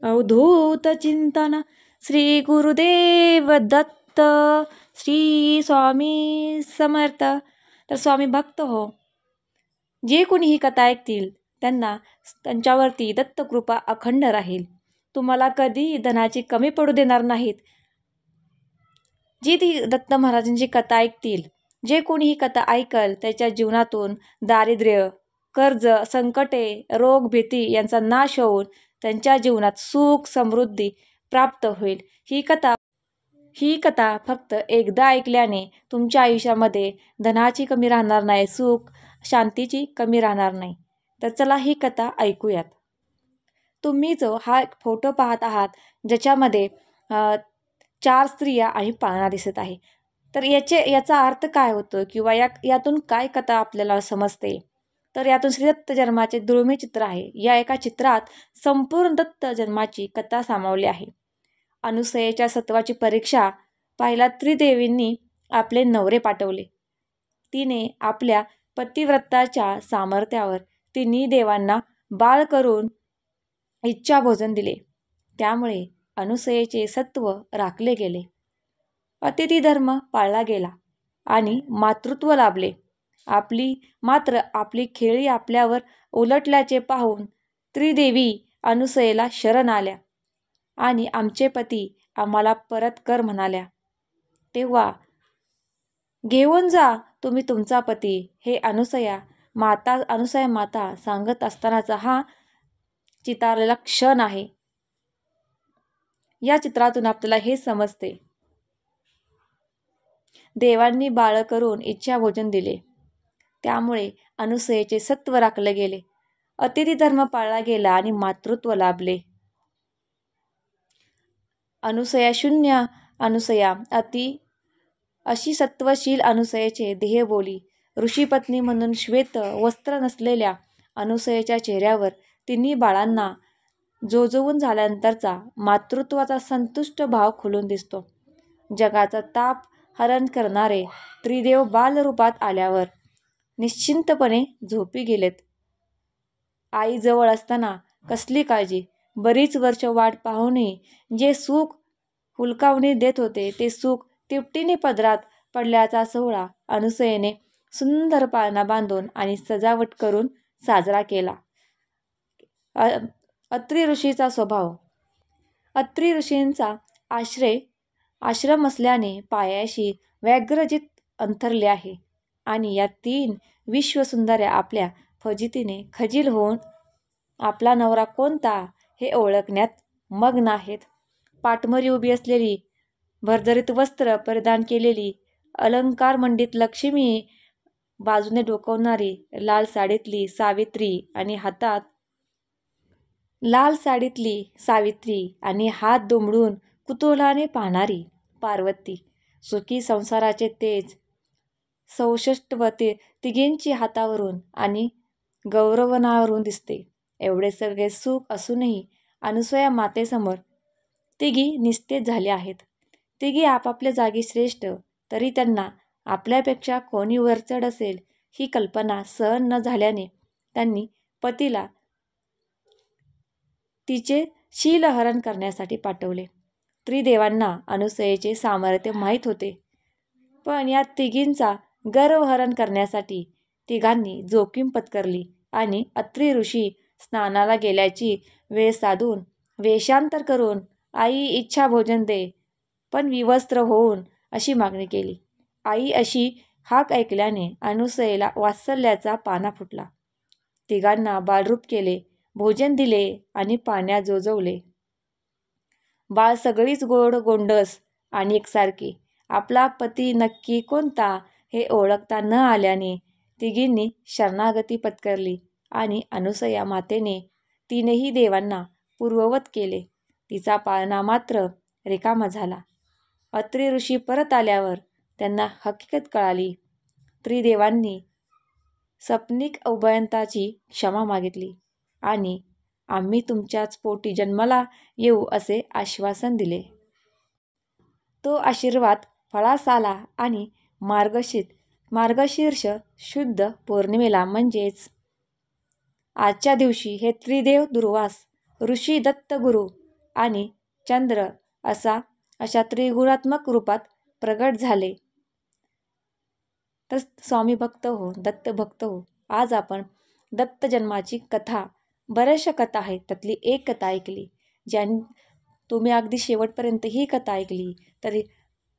अवधूत चिंतन श्री गुरुदेव दत्त. श्री स्वामी समर्थ. तर स्वामी भक्त हो, जे कोणी ही कथा ऐकतील त्यांच्यावरती दत्तकृपा अखंड राहील. तुम्हाला कधी धनाची कमी पडू देणार नाहीत. जी ती दत्त महाराजांची कथा ऐकतील, जे कोणी ही कथा ऐकल त्याच्या जीवनातून दारिद्र्य, कर्ज, संकटे, रोग, भीती यांचा नाश होऊन त्यांच्या जीवनात सुख समृद्धी प्राप्त होईल. ही कथा फक्त एकदा ऐकल्याने तुमच्या आयुष्यामध्ये धनाची कमी राहणार नाही, सुख शांतीची कमी राहणार नाही. तर चला ही कथा ऐकूयात. तुम्ही जो हा फोटो पाहत आहात, ज्याच्यामध्ये 4 स्त्रिया आणि पाळणा दिसत आहे, तर याचा अर्थ काय होतो किंवा यातून काय कथा आपल्याला समजते? तर यातून श्री दत्त जन्माचे दुर्मिळ चित्र आहे. या एका चित्रात संपूर्ण दत्त जन्माची कथा सामावली आहे. अनुसयेच्या सत्वाची परीक्षा पाहिला त्रिदेवींनी आपले नवरे पाठवले. तिने आपल्या पतिव्रताच्या सामर्थ्यावर तिन्ही देवांना बाळ करून इच्छा भोजन दिले. त्यामुळे अनुसयेचे सत्व राखले गेले, अतिथी धर्म पाळला गेला आणि मातृत्व लाभले. आपली खेळी आपल्यावर उलटल्याचे पाहून त्रिदेवी अनुसयेला शरण आल्या आणि आमचे पती आम्हाला परत कर म्हणाल्या. तेव्हा घेऊन जा तुम्ही तुमचा पती, हे अनुसया माता सांगत असतानाचा हा चितारलेला क्षण आहे. या चित्रातून आपल्याला हे समजते, देवांनी बाळ करून इच्छा भोजन दिले, त्यामुळे अनुसयेचे सत्व राखले गेले, अतिथी धर्म पाळला गेला आणि मातृत्व लाभले. अनुसया शून्य अनुसया अति अशी सत्वशील अनुसयेचे देह बोली. ऋषीपत्नी म्हणून श्वेत वस्त्र नसलेल्या अनुसयेच्या चेहऱ्यावर तिन्ही बाळांना जोजवून झाल्यानंतरचा मातृत्वाचा संतुष्ट भाव खुलून दिसतो. जगाचा ताप हरण करणारे त्रिदेव बालरूपात आल्यावर निश्चिंतपणे झोपी गेलेत. आई जवळ असताना कसली काळजी, बरीच वर्ष वाट पाहूनही जे सुख हुलकावणी देत होते ते सुख तिपटीने पदरात पडल्याचा सोहळा अनुसयेने सुंदर पाळणा बांधून आणि सजावट करून साजरा केला. अत्री ऋषीचा स्वभाव. अत्री ऋषींचा आश्रम असल्याने पायाशी व्याघ्रजित अंतरले आहे आणि या 3 विश्वसुंदर्या आपल्या फजितीने खजील होऊन आपला नवरा कोणता हे ओळखण्यात मग्न आहेत. पाठमोरी उभी असलेली, भरजरीत वस्त्र परिधान केलेली, अलंकारमंडित लक्ष्मी बाजूने डोकावणारी लाल साडीतली सावित्री आणि हात दुमडून कुतूहलाने पाहणारी पार्वती, सुखी संसाराचे तेज सौष्ठवते तिघींची हातावरून आणि गौरवनावरून दिसते. एवढे सगळे सुख असूनही अनुसया मातेसमोर तिघी निस्तेज झाल्या आहेत. तिघी आपापल्या जागी श्रेष्ठ, तरी त्यांना आपल्यापेक्षा कोणी वरचढ असेल ही कल्पना सहन न झाल्याने त्यांनी पतीला तिचे शीलहरण करण्यासाठी पाठवले. त्रिदेवांना अनुसयेचे सामर्थ्य माहीत होते, पण या तिघींचा गर्वहरण करण्यासाठी तिघांनी जोखीम पत्करली आणि अत्री ऋषी स्नानाला गेल्याची वेळ साधून वेषांतर करून आई इच्छा भोजन दे पण विवस्त्र होऊन अशी मागणी केली. आई अशी हाक ऐकल्याने अनुसयेला वात्सल्याचा पाना फुटला. तिघांना बालरूप केले, भोजन दिले आणि पाण्यात जोजवले. बाळ सगळीच गोंडस आणि एकसारखी. आपला पती नक्की कोणता हे ओळखता न आल्याने तिघींनी शरणागती पत्करली आणि अनुसया मातेने 3ही देवांना पूर्ववत केले. तिचा पाळणा मात्र रिकामा झाला. अत्री ऋषी परत आल्यावर त्यांना हकीकत कळाली. त्रिदेवांनी सपनिक उभयताची क्षमा मागितली आणि आम्ही तुमच्याच पोटी जन्माला येऊ असे आश्वासन दिले. तो आशीर्वाद फळास आला आणि मार्गशीर्ष शुद्ध पौर्णिमेला म्हणजेच आजच्या दिवशी हे त्रिदेव दुर्वास ऋषी, दत्तगुरू आणि चंद्र अशा त्रिगुणात्मक रूपात प्रगट झाले. तर स्वामी भक्त हो, दत्त भक्त हो, आज आपण दत्त जन्माची कथा, बऱ्याचशा कथा आहेत, त्यातली एक कथा ऐकली. ज्याने तुम्ही अगदी शेवटपर्यंत ही कथा ऐकली तरी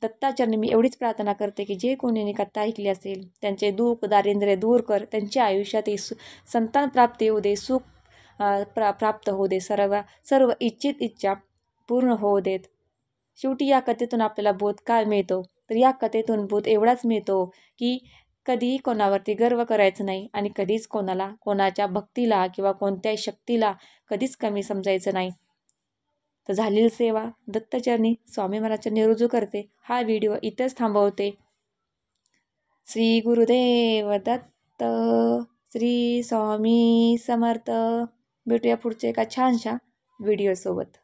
दत्ताचरणी मी एवढीच प्रार्थना करते की जे कोणी कथा ऐकली असेल त्यांचे दुःख दारिद्र्य दूर कर, त्यांच्या आयुष्यात संतान प्राप्ती होऊ दे, सुख प्राप्त होऊ दे, सर्व इच्छित इच्छा पूर्ण होऊ देत. शेवटी या कथेतून आपल्याला बोध काय मिळतो? तर या कथेतून बोध एवढाच मिळतो की कधीही कोणावरती गर्व करायचं नाही आणि कधीच कोणाच्या भक्तीला किंवा कोणत्याही शक्तीला कधीच कमी समजायचं नाही. तर झालेली सेवा दत्तचरणी स्वामी महाराजांनी रुजू करते. हा व्हिडिओ इथंच थांबवते. श्री गुरुदेव दत्त, श्री स्वामी समर्थ. भेटूया पुढच्या एका छानशा व्हिडिओसोबत.